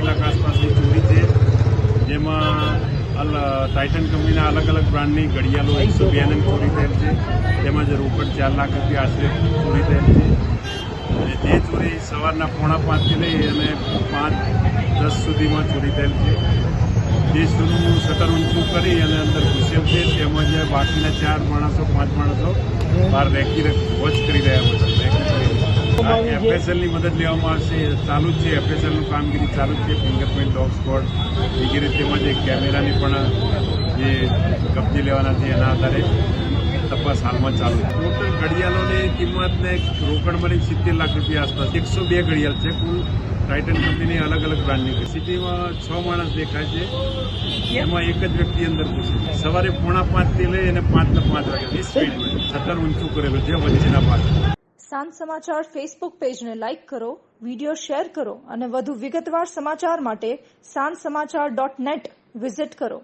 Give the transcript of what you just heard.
લાખ આસપાસની ચોરી છે, જેમાં ટાઇટન કંપનીના અલગ અલગ બ્રાન્ડની ઘડિયાળો 102 ચોરી થયેલ છે, તેમજ રોકડ 4 લાખ રૂપિયા આશરે ચોરી થયેલ છે. અને તે ચોરી સવારના 4:45 થી લઈ અને 5:10 સુધીમાં ચોરી થયેલ છે. જે શોરૂમનું શટર ઊંચું કરી અને અંદર ઘૂસેલ છે, તેમજ બાકીના 4 માણસો 5 માણસો બહાર વોચ કરી રહ્યા છે. એફએસએલની મદદ લેવામાં આવશે, ચાલુ જ છે. એફએસએલનું કામગીરી ચાલુ જ છે, ફિંગરપ્રિન્ટ, ડોગ સ્કોડ વગેરે, તેમજ એક કેમેરાની પણ જે કબજે લેવાના છે એના આધારે તપાસ હાલમાં ચાલુ છે. ટોટલ ઘડિયાળોની કિંમતને રોકડ મળી 70 લાખ રૂપિયા આસપાસ. 102 ઘડિયાળ છે કુલ, ટાઇટન કંપનીની અલગ અલગ બ્રાન્ડની. સિટીમાં 6 માણસ દેખાય છે, એમાં એક જ વ્યક્તિ અંદર ઘૂસે. સવારે 4:45 થી લઈ અને 5 ને 5 વાગે 20 મિનિટમાં શટર ઊંચું કરેલું છે વચ્ચેના ભાગ. સાંજ સમાચાર ફેસબુક પેજને લાઇક કરો, વિડીયો શેર કરો અને વધુ વિગતવાર સમાચાર માટે sanssamachar.net વિઝિટ કરો.